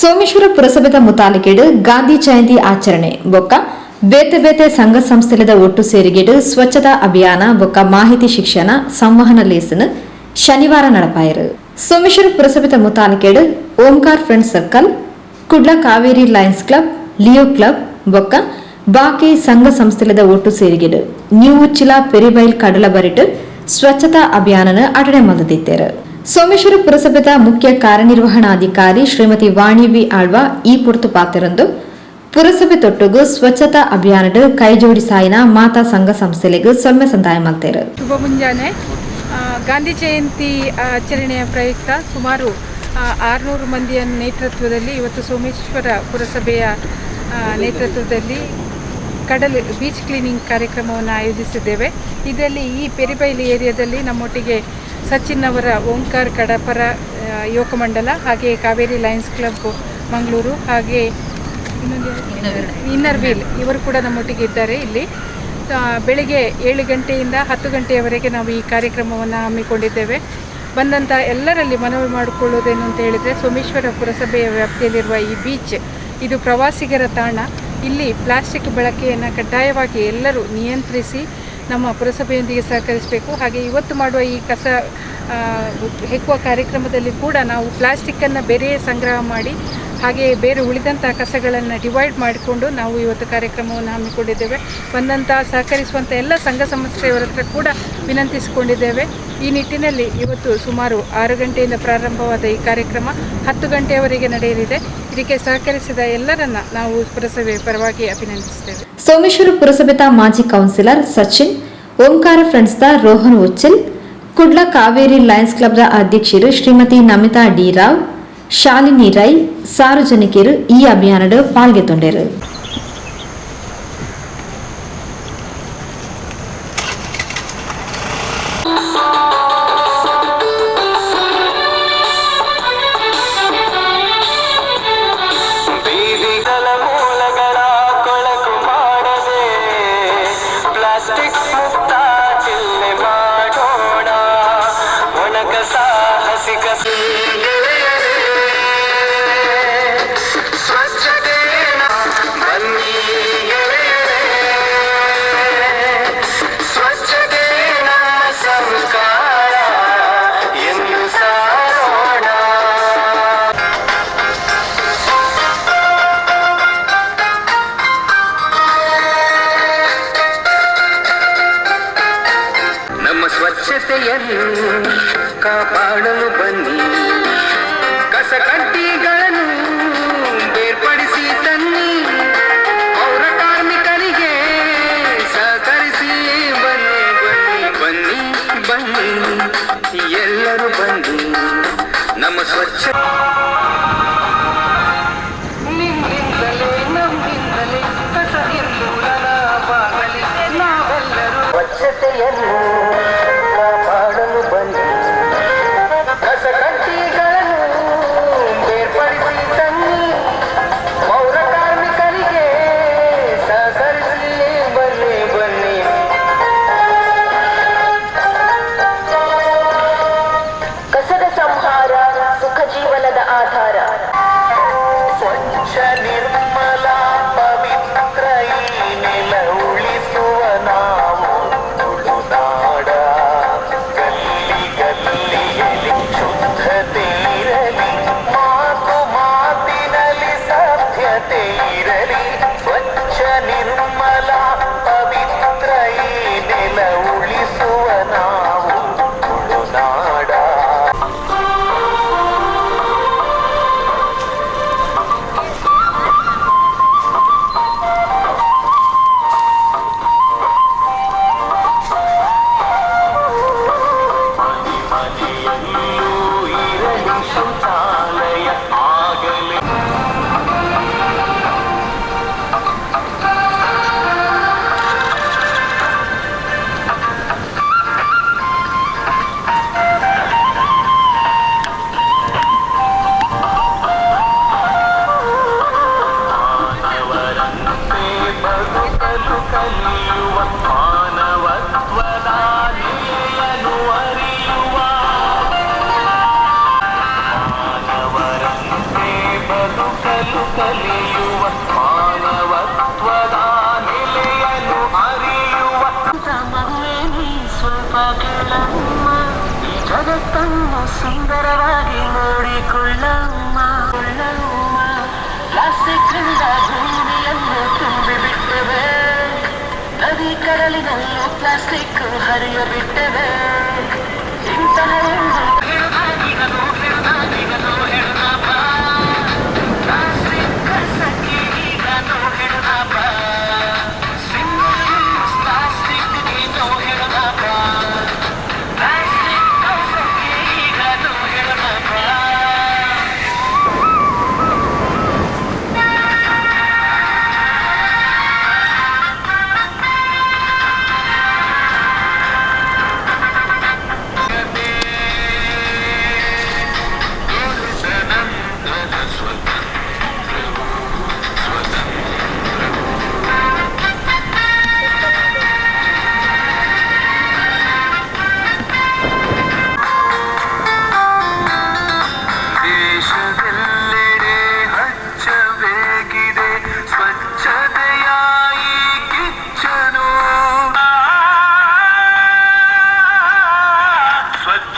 ಸೋಮೇಶ್ವರ ಪುರಸಭೆದ ಮುತಾಲಿಕೆಡು ಗಾಂಧಿ ಜಯಂತಿ ಆಚರಣೆ ಬೊಕ್ಕ ಬೇತೆ ಬೇತೆ ಸಂಘ ಸಂಸ್ಥೆದ ಒಟ್ಟು ಸೇರಿಗೆಡು ಸ್ವಚ್ಛತಾ ಅಭಿಯಾನ ಬೊಕ್ಕ ಮಾಹಿತಿ ಶಿಕ್ಷಣ ಸಂವಹನ ಲೇಸನ್ ಶನಿವಾರ ನಡಪಾಯರು. ಸೋಮೇಶ್ವರ ಪುರಸಭೆದ ಮುತಾಲಿಕೆಡು Omkar Friends Circle, Kudla Kaveri Lions Club, Leo Club ಬೊಕ್ಕ ಬಾಕಿ ಸಂಘ ಸಂಸ್ಥೆದ ಒಟ್ಟು ಸೇರಿಗೆಡು ನ್ಯೂ ಉಚ್ಚಿಲ ಪೆರಿಬೈಲ್ ಕಡಲ ಬರಿಟ್ ಸ್ವಚ್ಛತಾ ಅಭಿಯಾನನ ಅಟಣೆ ಮಲ್ದಿದ್ದೇರು. ಸೋಮೇಶ್ವರ ಪುರಸಭೆದ ಮುಖ್ಯ ಕಾರ್ಯನಿರ್ವಹಣಾಧಿಕಾರಿ ಶ್ರೀಮತಿ ವಾಣಿ ವಿ ಆಳ್ವ ಈ ಪುರ್ತು ಪಾತ್ರರಂದು ಪುರಸಭೆ ತೊಟ್ಟುಗು ಸ್ವಚ್ಛತಾ ಅಭಿಯಾನದ ಕೈಜೋಡಿ ಸಾಯಿನ ಮಾತಾ ಸಂಘ ಸಂಸ್ಥೆಲೆಗೂ ಸೊಮ್ಮೆ ಸಂದಾಯ ಮಾಡ್ತಾರೆ. ಶುಭ ಮುಂಜಾನೆ. ಗಾಂಧಿ ಜಯಂತಿ ಆಚರಣೆಯ ಪ್ರಯುಕ್ತ ಸುಮಾರು 600 ಮಂದಿಯ ನೇತೃತ್ವದಲ್ಲಿ ಇವತ್ತು ಸೋಮೇಶ್ವರ ಪುರಸಭೆಯ ನೇತೃತ್ವದಲ್ಲಿ ಬೀಚ್ ಕ್ಲೀನಿಂಗ್ ಕಾರ್ಯಕ್ರಮವನ್ನು ಆಯೋಜಿಸಿದ್ದೇವೆ. ಇದರಲ್ಲಿ ಈ ಪೆರಿಬೈಲಿ ಏರಿಯಾದಲ್ಲಿ ನಮ್ಮೊಟ್ಟಿಗೆ ಸಚಿನ್ ಅವರ ಓಂಕಾರ್ ಕಡಪರ ಯುವಕ ಮಂಡಲ, ಹಾಗೆ ಕಾವೇರಿ ಲಯನ್ಸ್ ಕ್ಲಬ್ ಮಂಗಳೂರು, ಹಾಗೆ ಇನ್ನರ್ ವೀಲ್ ಇವರು ಕೂಡ ನಮ್ಮೊಟ್ಟಿಗೆ ಇದ್ದಾರೆ. ಇಲ್ಲಿ ಬೆಳಿಗ್ಗೆ 7 ಗಂಟೆಯಿಂದ 10 ಗಂಟೆಯವರೆಗೆ ನಾವು ಈ ಕಾರ್ಯಕ್ರಮವನ್ನು ಹಮ್ಮಿಕೊಂಡಿದ್ದೇವೆ. ಬಂದಂಥ ಎಲ್ಲರಲ್ಲಿ ಮನವಿ ಮಾಡಿಕೊಳ್ಳುವುದೇನು ಅಂತ ಹೇಳಿದರೆ, ಸೋಮೇಶ್ವರ ಪುರಸಭೆಯ ವ್ಯಾಪ್ತಿಯಲ್ಲಿರುವ ಈ ಬೀಚ್ ಇದು ಪ್ರವಾಸಿಗರ ತಾಣ. ಇಲ್ಲಿ ಪ್ಲಾಸ್ಟಿಕ್ ಬಳಕೆಯನ್ನು ಕಡ್ಡಾಯವಾಗಿ ಎಲ್ಲರೂ ನಿಯಂತ್ರಿಸಿ ನಮ್ಮ ಪುರಸಭೆಯೊಂದಿಗೆ ಸಹಕರಿಸಬೇಕು. ಹಾಗೆ ಇವತ್ತು ಮಾಡುವ ಈ ಕಸ ಹೆಕ್ಕುವ ಕಾರ್ಯಕ್ರಮದಲ್ಲಿ ಕೂಡ ನಾವು ಪ್ಲಾಸ್ಟಿಕ್ಕನ್ನು ಬೇರೆ ಸಂಗ್ರಹ ಮಾಡಿ ಹಾಗೆ ಬೇರೆ ಉಳಿದಂಥ ಕಸಗಳನ್ನು ಡಿವೈಡ್ ಮಾಡಿಕೊಂಡು ನಾವು ಇವತ್ತು ಕಾರ್ಯಕ್ರಮವನ್ನು ಹಮ್ಮಿಕೊಂಡಿದ್ದೇವೆ. ಬಂದಂಥ ಸಹಕರಿಸುವಂಥ ಎಲ್ಲ ಸಂಘ ಸಂಸ್ಥೆಯವರ ಹತ್ರ ಕೂಡ ವಿನಂತಿಸಿಕೊಂಡಿದ್ದೇವೆ. ಈ ನಿಟ್ಟಿನಲ್ಲಿ ಇವತ್ತು ಸುಮಾರು 6 ಗಂಟೆಯಿಂದ ಪ್ರಾರಂಭವಾದ ಈ ಕಾರ್ಯಕ್ರಮ 10 ಗಂಟೆಯವರೆಗೆ ನಡೆಯಲಿದೆ. ಇದಕ್ಕೆ ಸಹಕರಿಸಿದ ಎಲ್ಲರನ್ನ ನಾವು ಪುರಸಭೆ ಪರವಾಗಿ ಅಭಿನಂದಿಸುತ್ತೇವೆ. ಸೋಮೇಶ್ವರ ಪುರಸಭೆದ ಮಾಜಿ ಕೌನ್ಸಿಲರ್ ಸಚಿನ್, ಓಂಕಾರ ಫ್ರೆಂಡ್ಸ್ದ ರೋಹನ್ ಉಚ್ಚಿಲ್, ಕುಡ್ಲ ಕಾವೇರಿ ಲಯನ್ಸ್ ಕ್ಲಬ್ದ ಅಧ್ಯಕ್ಷರು ಶ್ರೀಮತಿ ನಮಿತಾ ಡಿ ರಾವ್, ಶಾಲಿನಿ ರೈ ಸಾರ್ವಜನಿಕರು ಈ ಅಭಿಯಾನದ ಪಾಲ್ಗೊಳ್ಳುತ್ತಿದ್ದರು. ಸ್ವಚ್ಛತೆಯನ್ನು ಕಾಪಾಡಲು ಬನ್ನಿ, ಕಸ ಕಡ್ಡಿಗಳನ್ನು ಬೇರ್ಪಡಿಸಿ ತನ್ನಿ, ಪೌರ ಕಾರ್ಮಿಕರಿಗೆ ಸಹಕರಿಸಿ ಬನ್ನಿ ಬನ್ನಿ ಬನ್ನಿ ಬನ್ನಿ ಎಲ್ಲರೂ ಬನ್ನಿ ನಮ್ಮ ಸ್ವಚ್ಛ ನಮ್ಮಿಂದಲೇ ಕಸ ನಿರ್ಮೂಲನ ಬಾಗಲಿ ನಾವೆಲ್ಲರೂ ಸ್ವಚ್ಛತೆಯನ್ನು ಕಾಪಾಡಲು ಬನ್ನಿ, ಕಸ ಕಡ್ಡಿಗಳನ್ನು ಬೇರ್ಪಡಿಸಿ ತನ್ನಿ. ಜಗತ್ತನ್ನು ಸುಂದರವಾಗಿ ನೋಡಿಕೊಳ್ಳಮ್ಮ ಕೊಳ್ಳಮ್ಮ. ಪ್ಲಾಸ್ಟಿಕ್ ನಿಂದ ಭೂಮಿಯನ್ನು ತುಂಬಿಬಿಟ್ಟೆವೆ, ನದಿ ಕಡಲಿನಲ್ಲೂ ಪ್ಲಾಸ್ಟಿಕ್ ಹರಿಯಬಿಟ್ಟೆವೆ. ಇಂತಹ